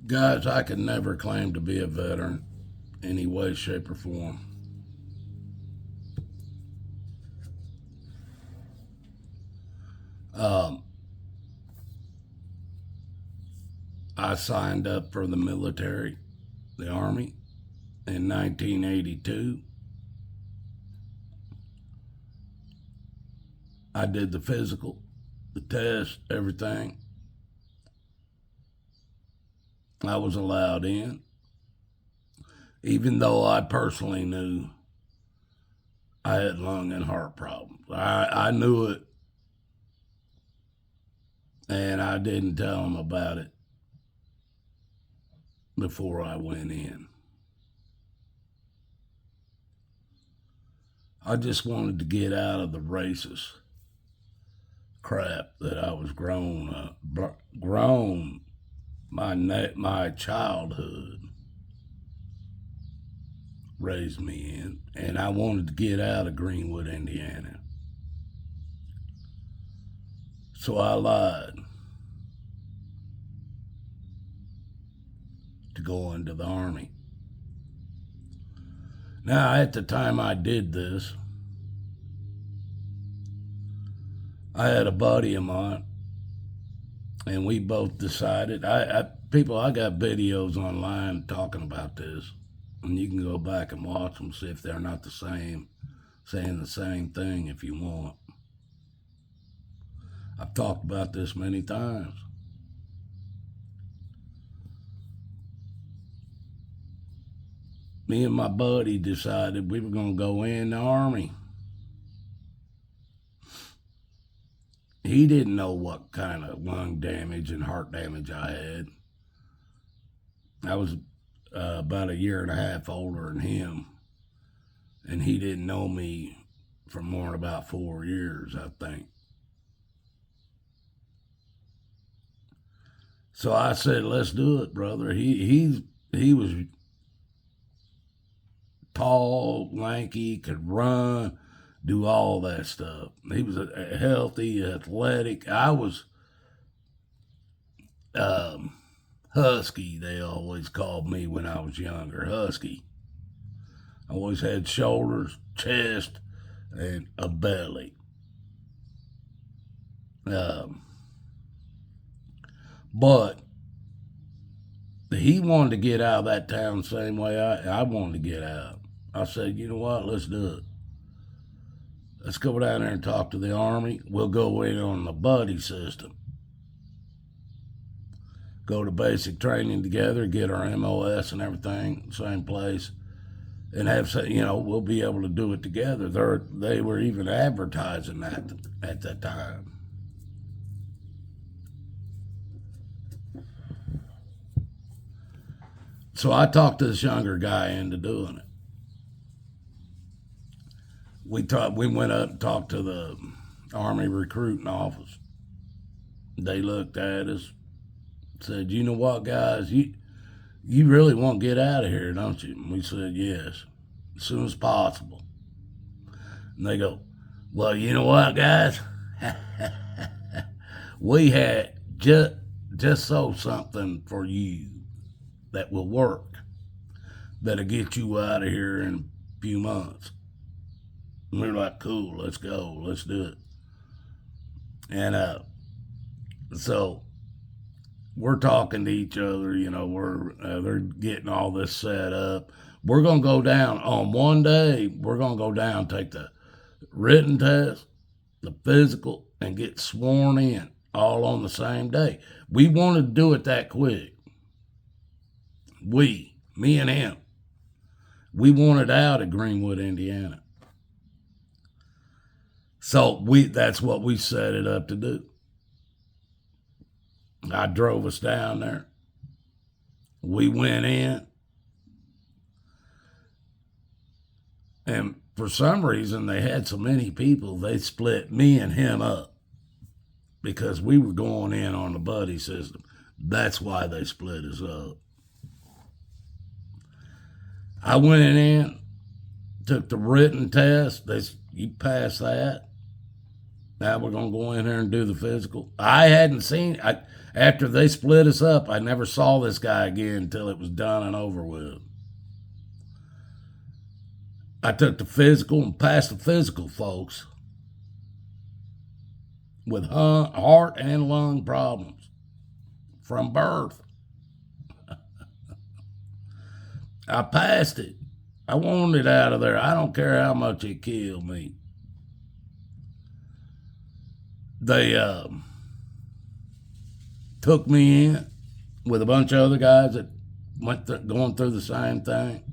Guys, I could never claim to be a veteran any way, shape, or form. Um, I signed up for the military, the Army, in 1982. I did the physical, the test, everything. I was allowed in, even though I personally knew I had lung and heart problems. I knew it, and I didn't tell them about it before I went in. I just wanted to get out of the racist crap that I was grown my childhood raised me in, and I wanted to get out of Greenwood, Indiana. So I lied to go into the Army. Now, at the time I did this, I had a buddy of mine, and we both decided. I got videos online talking about this, and you can go back and watch them, see if they're not the same, saying the same thing if you want. I've talked about this many times. Me and my buddy decided we were going to go in the Army. He didn't know what kind of lung damage and heart damage I had. I was about a year and a half older than him, and he didn't know me for more than about 4 years, I think. So I said, "Let's do it, brother." He was tall, lanky, could run, do all that stuff. He was healthy, athletic. I was husky, they always called me when I was younger, husky. I always had shoulders, chest, and a belly. But he wanted to get out of that town the same way I wanted to get out. I said, you know what, let's do it. Let's go down there and talk to the Army. We'll go in on the buddy system. Go to basic training together, get our MOS and everything, same place, and have, we'll be able to do it together. They were even advertising that at that time. So I talked this younger guy into doing it. We went up and talked to the Army recruiting office. They looked at us, said, "You know what, guys, you really want to get out of here, don't you?" And we said, "Yes, as soon as possible." And they go, "Well, you know what, guys, we had just so something for you that will work, that'll get you out of here in a few months." And we were like, "Cool, let's go, let's do it." And so we're talking to each other, they're getting all this set up. We're going to go down on one day. We're going to go down, take the written test, the physical, and get sworn in all on the same day. We wanted to do it that quick. Me and him, we wanted out of Greenwood, Indiana. So that's what we set it up to do. I drove us down there. We went in. And for some reason, they had so many people, they split me and him up because we were going in on the buddy system. That's why they split us up. I went in, took the written test. You pass that. Now we're going to go in there and do the physical. I hadn't seen, after they split us up, I never saw this guy again until it was done and over with. I took the physical and passed the physical, folks, with heart and lung problems from birth. I passed it. I wanted it out of there. I don't care how much it killed me. They took me in with a bunch of other guys that going through the same thing.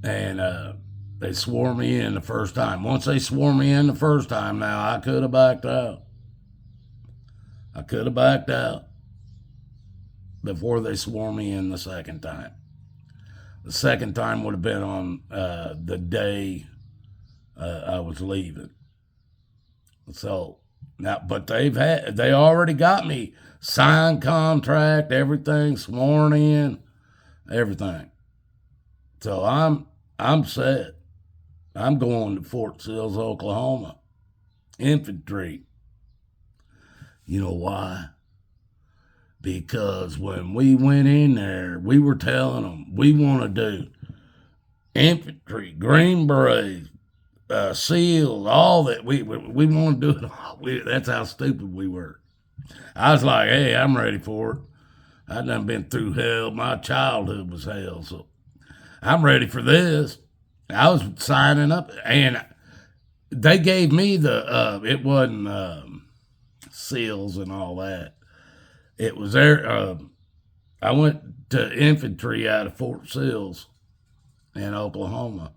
And they swore me in the first time. Once they swore me in the first time, now I could have backed out. I could have backed out before they swore me in the second time. The second time would have been on the day I was leaving. So now, but they already got me signed contract, everything, sworn in, everything. So I'm set. I'm going to Fort Sills, Oklahoma, infantry. You know why? Because when we went in there, we were telling them we want to do infantry, Green Berets, SEALs, all that. We want to do it all. That's how stupid we were. I was like, hey, I'm ready for it. I done been through hell. My childhood was hell, so I'm ready for this. I was signing up, and they gave me the, it wasn't SEALs and all that. It was there. I went to infantry out of Fort Sills in Oklahoma.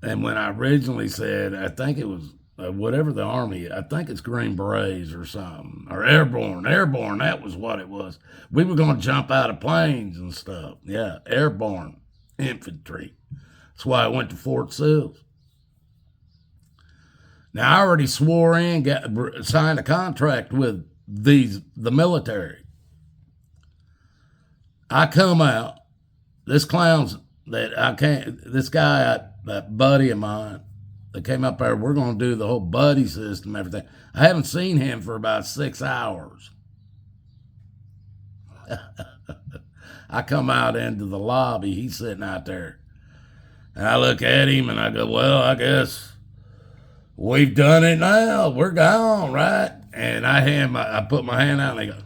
And when I originally said, I think it was whatever the Army, I think it's Green Berets or something, or Airborne, that was what it was. We were going to jump out of planes and stuff. Yeah, Airborne infantry. That's why I went to Fort Sills. Now, I already swore in, signed a contract with the military. I come out, this clown's that I can't, this guy, that buddy of mine that came up there, we're going to do the whole buddy system, everything. I haven't seen him for about 6 hours. I come out into the lobby, he's sitting out there. And I look at him and I go, well, I guess we've done it now. We're gone, right? And I put my hand out and they go,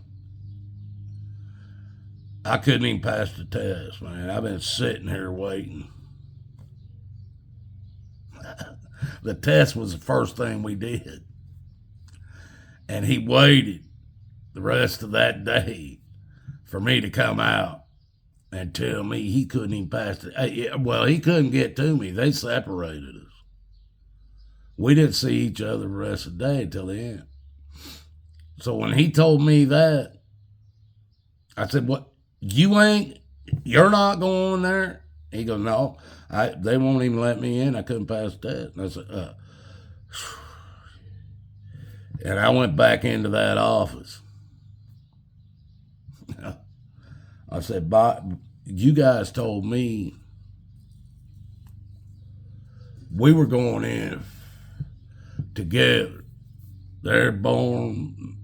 I couldn't even pass the test, man. I've been sitting here waiting. The test was the first thing we did. And he waited the rest of that day for me to come out and tell me he couldn't even pass it. Well, he couldn't get to me. They separated us. We didn't see each other the rest of the day until the end. So when he told me that, I said, what? You're not going there? He goes, no, they won't even let me in. I couldn't pass the test. And I said, and I went back into that office. I said, you guys told me we were going in together. They're born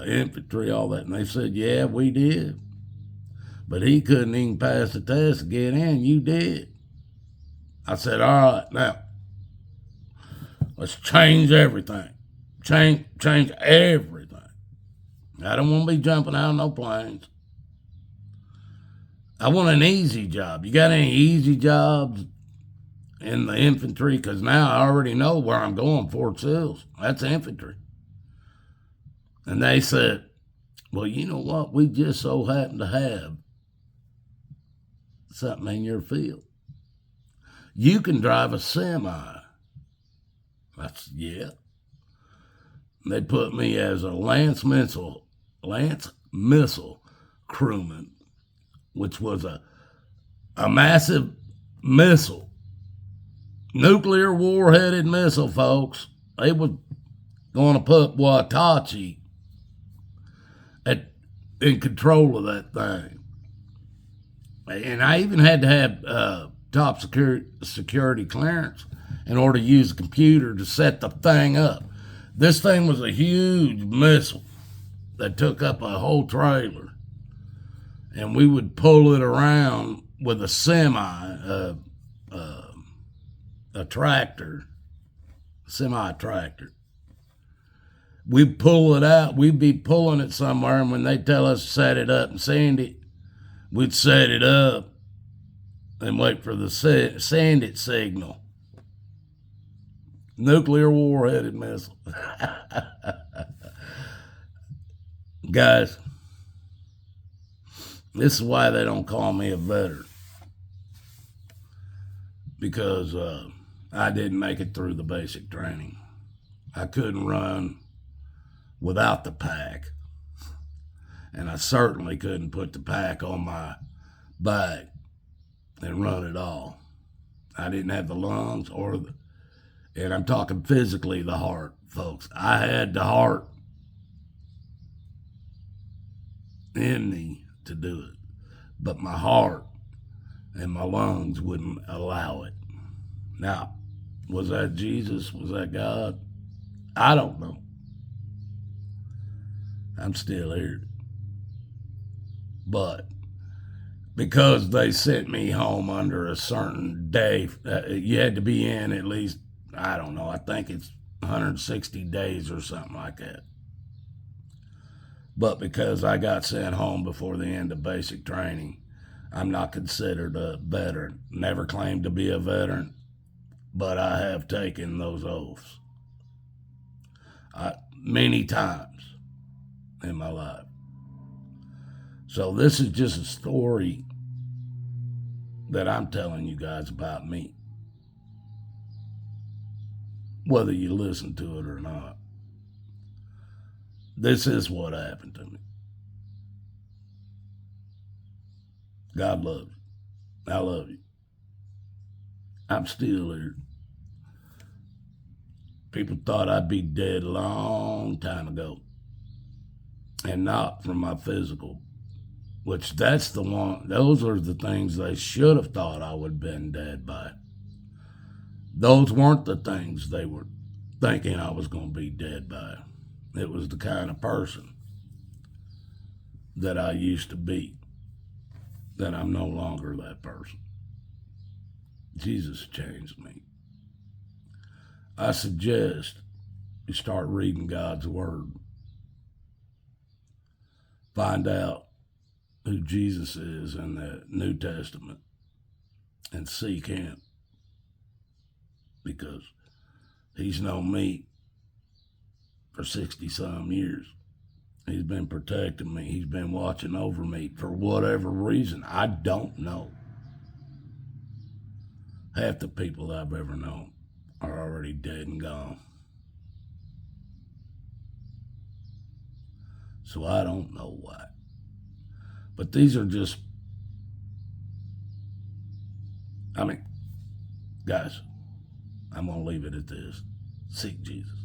infantry, all that. And they said, yeah, we did. But he couldn't even pass the test to get in. You did. I said, all right, now, let's change everything. Change everything. I don't want to be jumping out of no planes. I want an easy job. You got any easy jobs in the infantry? Because now I already know where I'm going, Fort Sills. That's infantry. And they said, well, you know what? We just so happen to have something in your field. You can drive a semi. That's, yeah. They put me as a Lance Missile crewman, which was a massive missile, nuclear warheaded missile, folks. They were going to put Watachee in control of that thing. And I even had to have top security clearance in order to use the computer to set the thing up. This thing was a huge missile that took up a whole trailer. And we would pull it around with a semi-tractor. We'd pull it out. We'd be pulling it somewhere, and when they tell us to set it up and sand it, we'd set it up and wait for the sand it signal. Nuclear warheaded missile. Guys, this is why they don't call me a veteran. Because I didn't make it through the basic training. I couldn't run without the pack. And I certainly couldn't put the pack on my back and run it all. I didn't have the lungs and I'm talking physically, the heart, folks. I had the heart in me to do it, but my heart and my lungs wouldn't allow it. Now, was that Jesus? Was that God? I don't know. I'm still here. But because they sent me home under a certain day, you had to be in at least, I don't know, I think it's 160 days or something like that. But because I got sent home before the end of basic training, I'm not considered a veteran. Never claimed to be a veteran, but I have taken those oaths many times in my life. So this is just a story that I'm telling you guys about me, whether you listen to it or not. This is what happened to me. God loves you. I love you. I'm still here. People thought I'd be dead a long time ago. And not from my physical, which that's the one, those are the things they should have thought I would have been dead by. Those weren't the things they were thinking I was going to be dead by. It was the kind of person that I used to be, that I'm no longer that person. Jesus changed me. I suggest you start reading God's Word. Find out who Jesus is in the New Testament and seek Him, because He's known me for 60-some years. He's been protecting me. He's been watching over me for whatever reason. I don't know. Half the people I've ever known are already dead and gone. So I don't know why. But these are just, guys, I'm going to leave it at this. Seek Jesus.